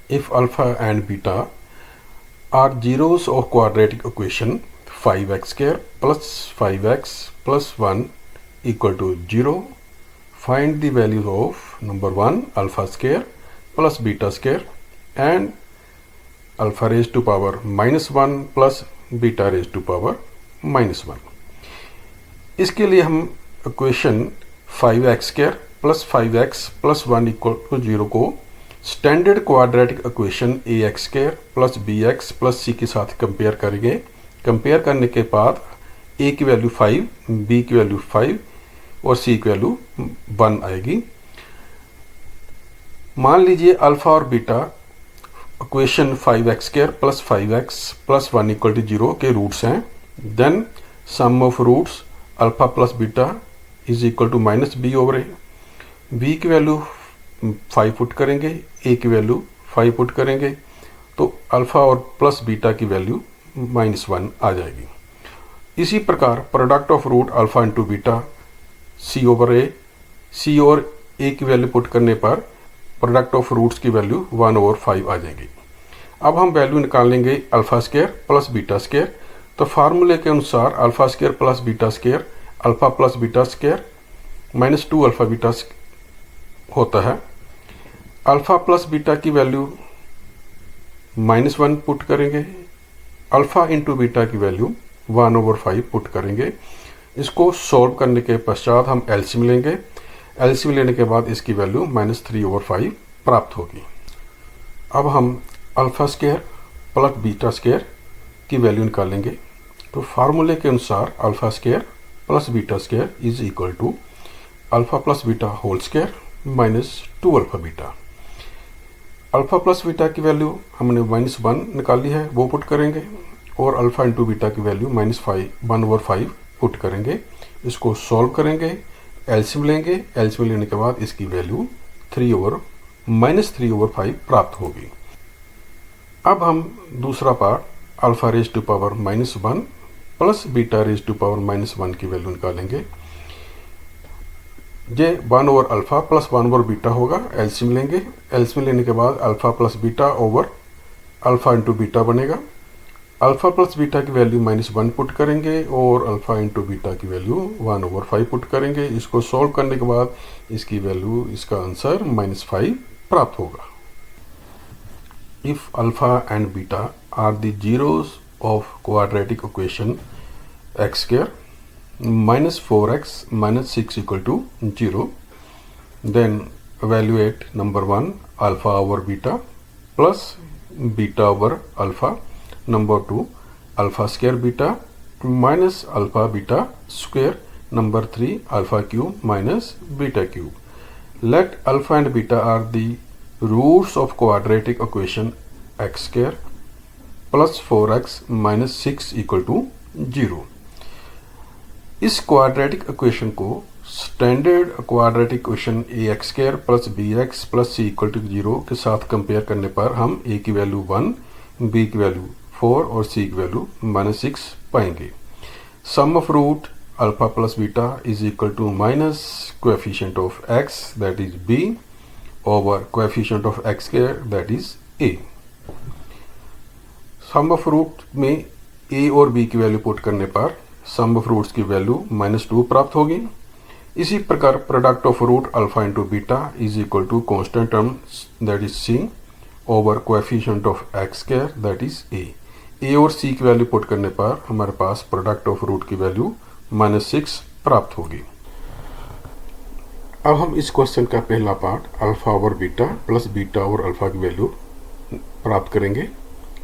if alpha and beta are zeros of quadratic equation 5x square plus 5x plus 1 equal to 0, find the values of number 1 alpha square plus beta square and alpha raised to power minus 1 plus beta raised to power minus 1। इसके लिए हम equation 5x square plus 5x plus 1 equal to 0 को standard quadratic equation ax square plus bx plus c के साथ compare करेंगे। Compare करने के बाद a की वैल्यू 5, b की वैल्यू 5 और c की वैल्यू 1 आएगी। मान लीजिए अल्फा और beta equation 5x square plus 5x plus 1 equal to 0 के रूट्स हैं। Then sum of roots alpha plus beta is equal to minus B over A. B की वैल्यू 5 पुट करेंगे, ए की वैल्यू 5 पुट करेंगे तो alpha और plus beta की value -1 आ जाएगी। इसी प्रकार product of root alpha into beta c over a, c और ए की वैल्यू पुट करने पर प्रोडक्ट ऑफ रूट्स की वैल्यू 1/5 आ जाएगी। अब हम वैल्यू निकाल लेंगे alpha square plus beta square. तो फार्मूले के अनुसार alpha square plus beta square alpha plus beta square -2 alpha beta होता है। अल्फा प्लस बीटा की वैल्यू -1 पुट करेंगे, अल्फा इंटू बीटा की वैल्यू 1/5 पुट करेंगे। इसको सॉल्व करने के पश्चात हम एलसीएम लेंगे। एलसीएम लेने के बाद इसकी वैल्यू -3/5 प्राप्त होगी। अब हम alpha square plus beta square की वैल्यू निकालेंगे। तो फार्मूले के अनुसार alpha square plus beta square is equal to alpha plus beta whole square -2 alpha beta. Alpha plus beta की वैल्यू हमने -1 निकाली है, वो पुट करेंगे और अल्फा इंटू बीटा की वैल्यू -1/5 पुट करेंगे। इसको सॉल्व करेंगे, एलसीएम लेंगे। एलसीएम लेने के बाद इसकी वैल्यू -3/5 प्राप्त होगी। अब हम दूसरा part alpha raise to power -1 plus beta raise to power -1 की वैल्यू निकालेंगे। ये 1/अल्फा प्लस 1/बीटा होगा। एलसीएम लेंगे। एलसीएम लेने के बाद alpha plus beta over alpha into beta बनेगा। अल्फा प्लस बीटा की वैल्यू -1 पुट करेंगे और अल्फा इंटू बीटा की वैल्यू 1/5 पुट करेंगे। इसको सॉल्व करने के बाद इसकी वैल्यू, इसका आंसर -5 प्राप्त होगा। If alpha and beta are the zeros of quadratic equation x square -4x -6 equal to 0, then evaluate number 1 alpha over beta plus beta over alpha, number 2 alpha square beta minus alpha beta square, number 3 alpha cube minus beta cube. Let alpha and beta are the roots of quadratic equation x square plus 4x -6 equal to 0। इस quadratic equation को standard quadratic equation ax square plus bx plus c equal to 0 के साथ compare करने पर हम a की value 1, b की value 4 और c की वैल्यू -6 पाएंगे। Sum of root alpha plus beta is equal to minus coefficient of x that is b over coefficient of x square that is a। Sum of root में a और b की value put करने पर sum of roots की value -2 प्राप्त होगी। इसी प्रकार product of root alpha into beta is equal to constant term that is c over coefficient of x square that is a और c की वैल्यू पुट करने पर हमारे पास प्रोडक्ट ऑफ रूट की वैल्यू -6 प्राप्त होगी। अब हम इस क्वेश्चन का पहला part alpha over beta plus beta over alpha की वैल्यू प्राप्त करेंगे।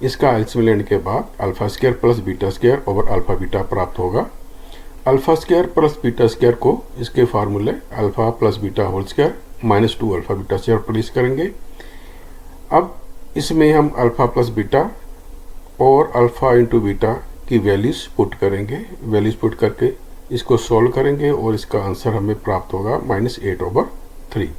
इसका एलसीएम लेने के बाद alpha square plus beta square over alpha beta प्राप्त होगा। Alpha square plus beta square को इसके फार्मूले alpha plus beta whole square -2 alpha beta square place करेंगे। अब इसमें हम अल्फा प्लस बीटा और अल्फा इंटू बीटा की वैल्यूज पुट करेंगे। वैल्यूज पुट करके इसको सॉल्व करेंगे और इसका आंसर हमें प्राप्त होगा -8/3।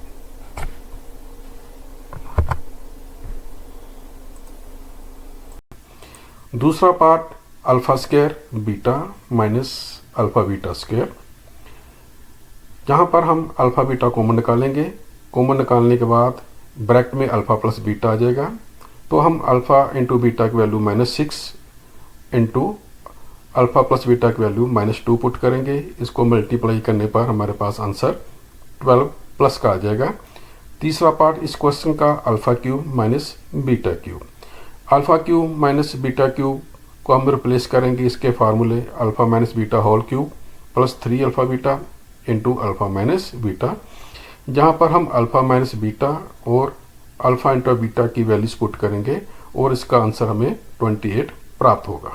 दूसरा part alpha square beta minus alpha beta square. यहाँ पर हम अल्फा बीटा कॉमन निकालेंगे। कॉमन निकालने के बाद ब्रैकेट में अल्फा प्लस बीटा आ जाएगा। तो हम अल्फ़ा इंटू बीटा की value -6 into alpha plus beta की वैल्यू -2 पुट करेंगे। इसको मल्टीप्लाई करने पर हमारे पास आंसर 12 प्लस का आ जाएगा। तीसरा पार्ट इस क्वेश्चन का alpha cube minus beta cube. Alpha cube minus beta cube को हम रिप्लेस करेंगे इसके फार्मूले alpha minus beta whole cube plus 3 alpha beta into alpha minus beta, जहाँ पर हम अल्फ़ा माइनस बीटा और अल्फ़ा इंटू बीटा की वैल्यूज पुट करेंगे और इसका आंसर हमें 28 प्राप्त होगा।